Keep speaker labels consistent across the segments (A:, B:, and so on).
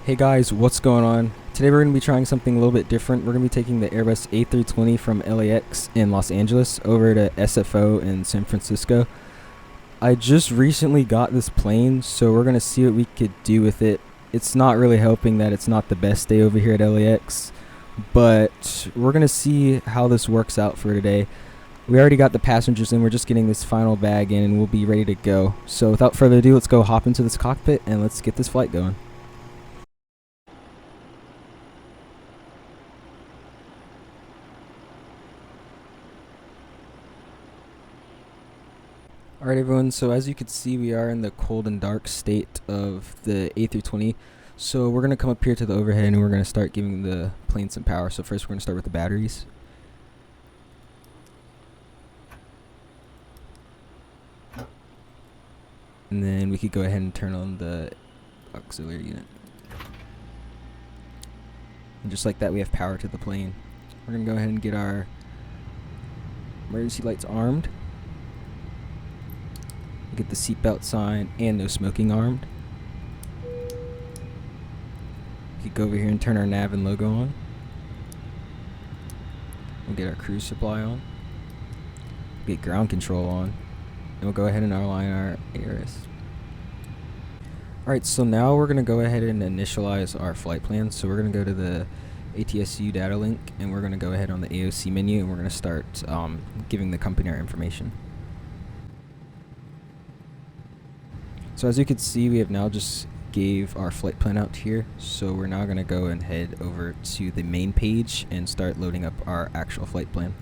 A: Hey guys, what's going on? Today we're going to be trying something a little bit different. We're going to be taking the Airbus A320 from LAX in Los Angeles over to SFO in San Francisco. I just recently got this plane, so we're going to see what we could do with it. It's not really helping that it's not the best day over here at LAX, but we're going to see how this works out for today. We already got the passengers in, we're just getting this final bag in and we'll be ready to go. So without further ado, let's go hop into this cockpit and let's get this flight going. Alright everyone, so as you can see we are in the cold and dark state of the A320. So we're going to come up here to the overhead and we're going to start giving the plane some power. So first we're going to start with the batteries. And then we could go ahead and turn on the auxiliary unit. And just like that we have power to the plane. We're going to go ahead and get our emergency lights armed. Get the seatbelt sign and no smoking armed. We could go over here and turn our nav and logo on. We'll get our cruise supply on. Get ground control on. And we'll go ahead and align our ARS. Alright, so now we're going to go ahead and initialize our flight plan. So we're going to go to the ATSU data link and we're going to go ahead on the AOC menu and we're going to start giving the company our information. So as you can see, we have now just gave our flight plan out here. So we're now going to go and head over to the main page and start loading up our actual flight plan.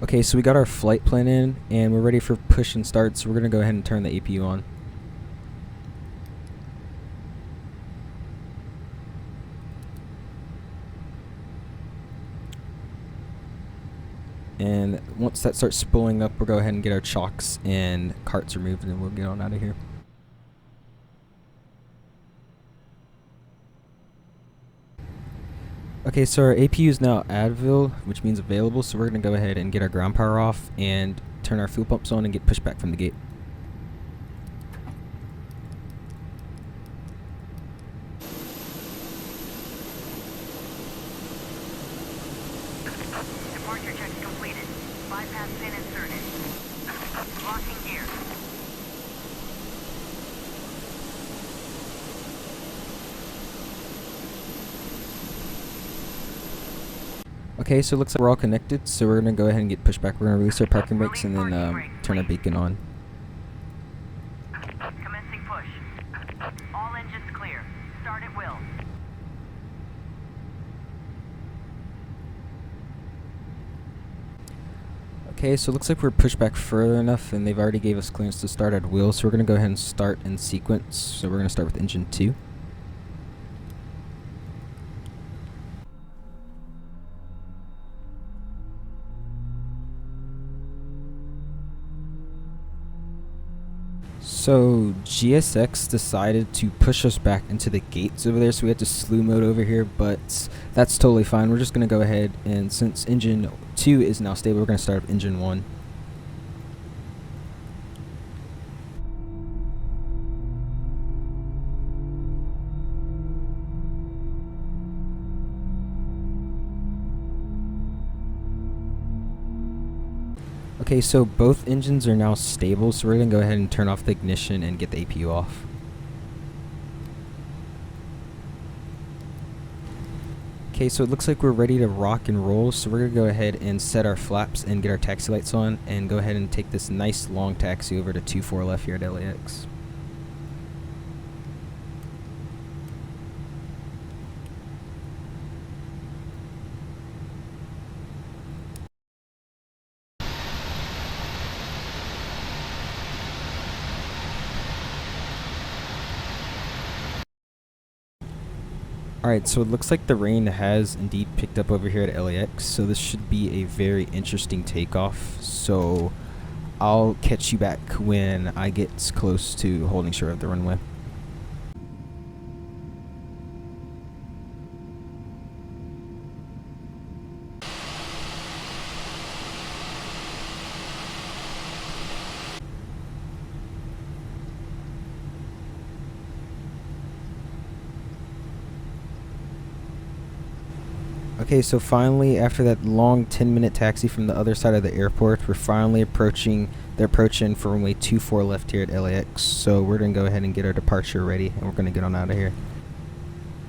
A: Okay, so we got our flight plan in and we're ready for push and start, so we're going to go ahead and turn the APU on. And once that starts spooling up, we'll go ahead and get our chocks and carts removed and then we'll get on out of here. Okay, so our APU is now Advil, which means available, so we're going to go ahead and get our ground power off and turn our fuel pumps on and get pushed back from the gate.
B: Departure check completed. Bypass pin inserted. Locking gear.
A: Okay, so it looks like we're all connected, so we're going to go ahead and get pushed back. We're going to release our parking brakes and then turn our beacon on.
B: Commencing push. All engines clear. Start at will.
A: Okay, so it looks like we're pushed back further enough and they've already gave us clearance to start at will, so we're going to go ahead and start in sequence. So we're going to start with engine 2. So GSX decided to push us back into the gates over there, so we had to slew mode over here, but that's totally fine. We're just going to go ahead and since engine 2 is now stable, we're going to start with engine 1. Okay, so both engines are now stable, so we're going to go ahead and turn off the ignition and get the APU off. Okay, so it looks like we're ready to rock and roll, so we're going to go ahead and set our flaps and get our taxi lights on and go ahead and take this nice long taxi over to 24 left here at LAX. Alright, so it looks like the rain has indeed picked up over here at LAX, so this should be a very interesting takeoff. So I'll catch you back when I get close to holding short of the runway. Okay, so finally, after that long 10-minute taxi from the other side of the airport, we're finally approaching for runway 24 left here at LAX. So we're going to go ahead and get our departure ready, and we're going to get on out of here.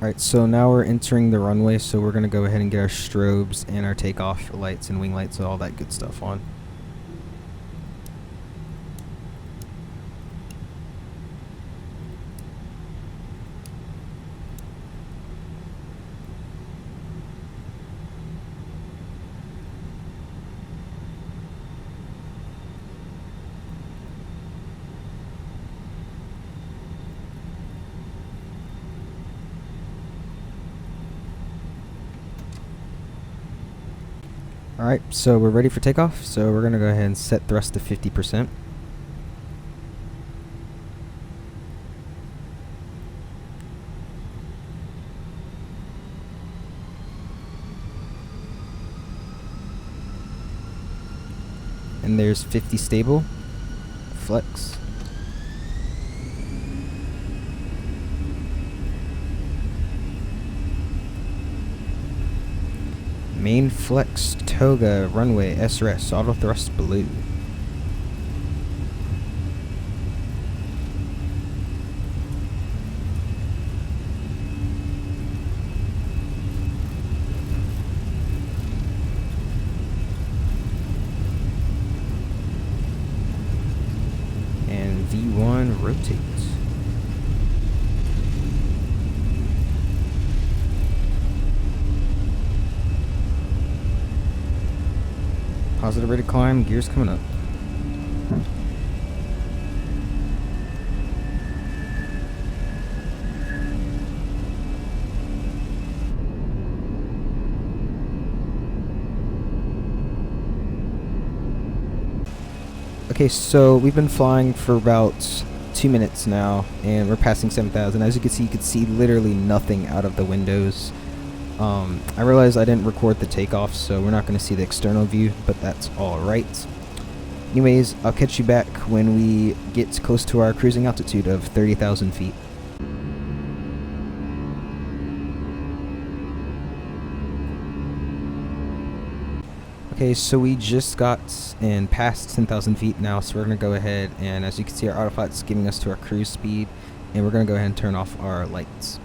A: Alright, so now we're entering the runway, so we're going to go ahead and get our strobes and our takeoff lights and wing lights and all that good stuff on. Alright, so we're ready for takeoff, so we're going to go ahead and set thrust to 50%. And there's 50 stable, flex. Main flex, toga, runway, SRS, auto thrust blue. And V1 rotates. Positive rate of climb, gears coming up. Okay, so we've been flying for about 2 minutes now, and we're passing 7,000. As you can see literally nothing out of the windows. I realized I didn't record the takeoff, so we're not going to see the external view, but that's alright. Anyways, I'll catch you back when we get close to our cruising altitude of 30,000 feet. Okay, so we just got and passed 10,000 feet now, so we're going to go ahead and, as you can see, our autopilot's giving us to our cruise speed, and we're going to go ahead and turn off our lights.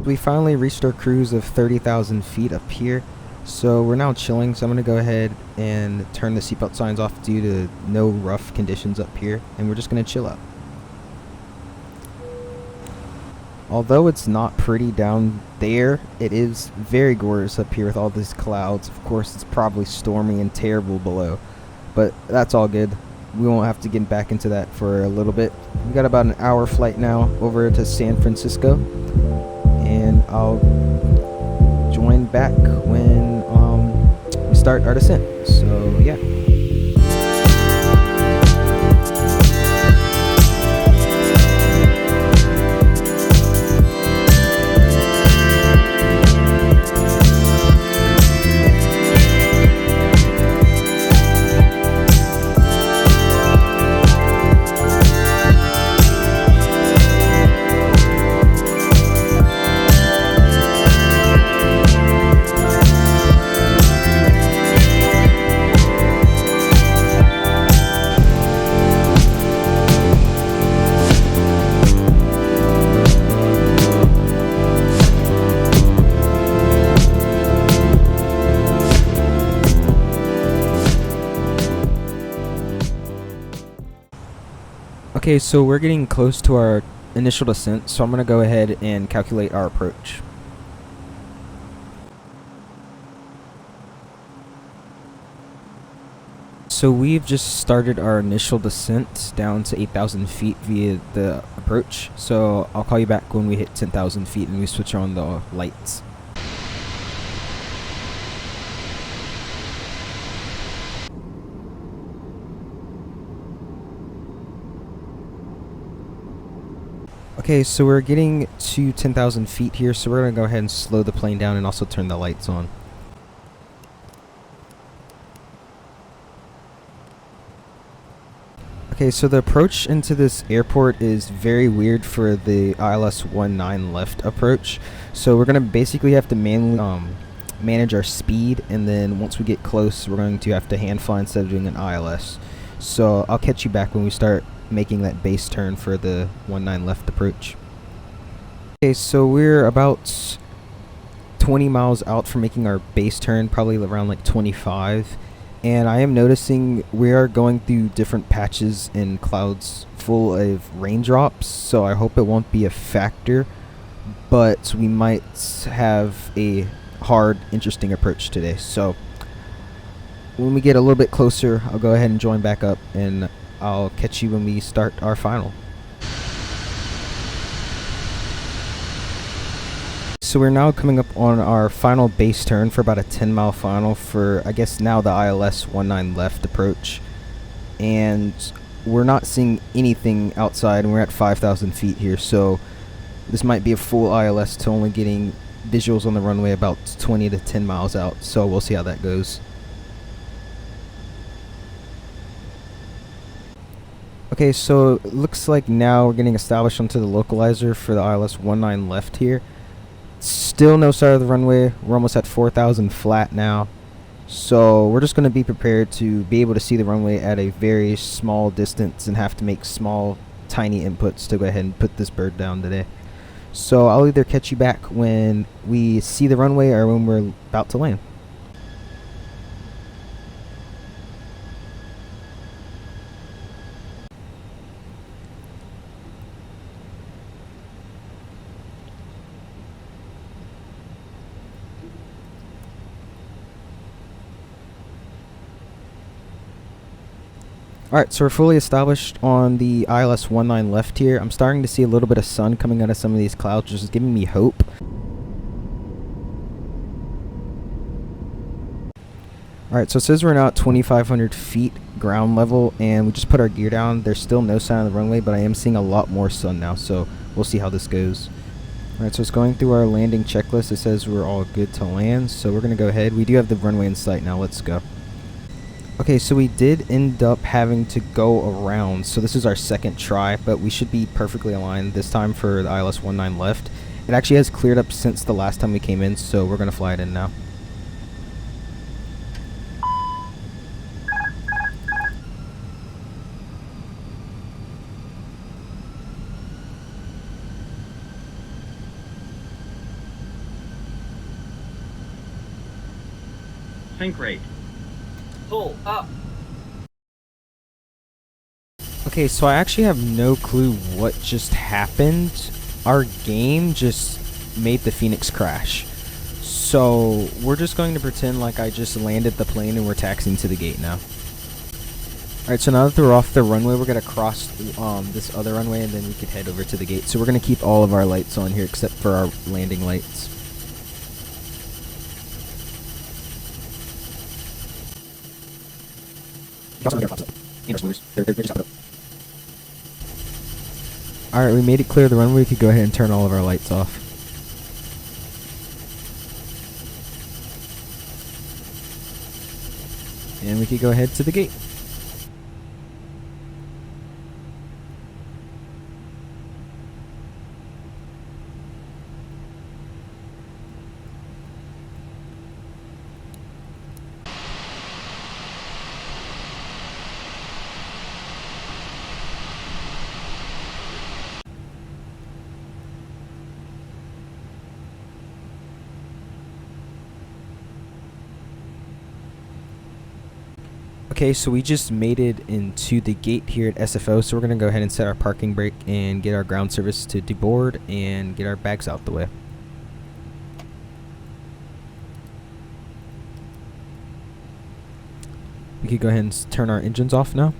A: We finally reached our cruise of 30,000 feet up here, so we're now chilling. So I'm going to go ahead and turn the seatbelt signs off due to no rough conditions up here, and we're just going to chill out. Although it's not pretty down there, it is very gorgeous up here with all these clouds. Of course, it's probably stormy and terrible below, but that's all good. We won't have to get back into that for a little bit. We got about an hour flight now over to San Francisco, and I'll join back when we start our descent. So yeah. Okay, so we're getting close to our initial descent, so I'm going to go ahead and calculate our approach. So we've just started our initial descent down to 8,000 feet via the approach. So I'll call you back when we hit 10,000 feet and we switch on the lights. Okay, so we're getting to 10,000 feet here, so we're going to go ahead and slow the plane down and also turn the lights on. Okay, so the approach into this airport is very weird for the ILS-19 left approach. So we're going to basically have to manually manage our speed, and then once we get close, we're going to have to hand fly instead of doing an ILS. So I'll catch you back when we start making that base turn for the 19 left approach. Okay, so we're about 20 miles out from making our base turn, probably around like 25. And I am noticing we are going through different patches and clouds full of raindrops, so I hope it won't be a factor, but we might have a hard, interesting approach today. So when we get a little bit closer, I'll go ahead and join back up, and I'll catch you when we start our final. So we're now coming up on our final base turn for about a 10-mile final for, I guess, now the ILS-19 left approach. And we're not seeing anything outside, and we're at 5,000 feet here, so this might be a full ILS to only getting visuals on the runway about 20 to 10 miles out, so we'll see how that goes. Okay, so it looks like now we're getting established onto the localizer for the ILS-19 left here. Still no side of the runway. We're almost at 4,000 flat now, so we're just going to be prepared to be able to see the runway at a very small distance and have to make small tiny inputs to go ahead and put this bird down today. So I'll either catch you back when we see the runway or when we're about to land. Alright, so we're fully established on the ILS-19 left here. I'm starting to see a little bit of sun coming out of some of these clouds, which is giving me hope. Alright, so it says we're now at 2,500 feet ground level, and we just put our gear down. There's still no sign of the runway, but I am seeing a lot more sun now, so we'll see how this goes. Alright, so it's going through our landing checklist. It says we're all good to land, so we're going to go ahead. We do have the runway in sight now. Let's go. Okay, so we did end up having to go around, so this is our second try, but we should be perfectly aligned this time for the ILS-19 left. It actually has cleared up since the last time we came in, so we're going to fly it in now.
C: Sync rate. Pull up.
A: Okay, so I actually have no clue what just happened. Our game just made the Fenix crash. So we're just going to pretend like I just landed the plane and we're taxiing to the gate now. Alright, so now that we're off the runway, we're going to cross this other runway and then we can head over to the gate. So we're going to keep all of our lights on here except for our landing lights. Alright, we made it clear the runway. We could go ahead and turn all of our lights off. And we could go ahead to the gate. Okay, so we just made it into the gate here at SFO, so we're going to go ahead and set our parking brake and get our ground service to deboard and get our bags out the way. We could go ahead and turn our engines off now.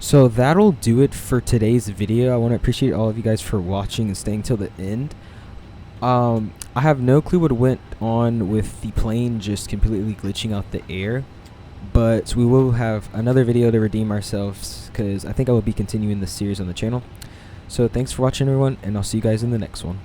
A: So that'll do it for today's video. I want to appreciate all of you guys for watching and staying till the end. I have no clue what went on with the plane just completely glitching out the air, but we will have another video to redeem ourselves because I think I will be continuing this series on the channel. So thanks for watching, everyone, and I'll see you guys in the next one.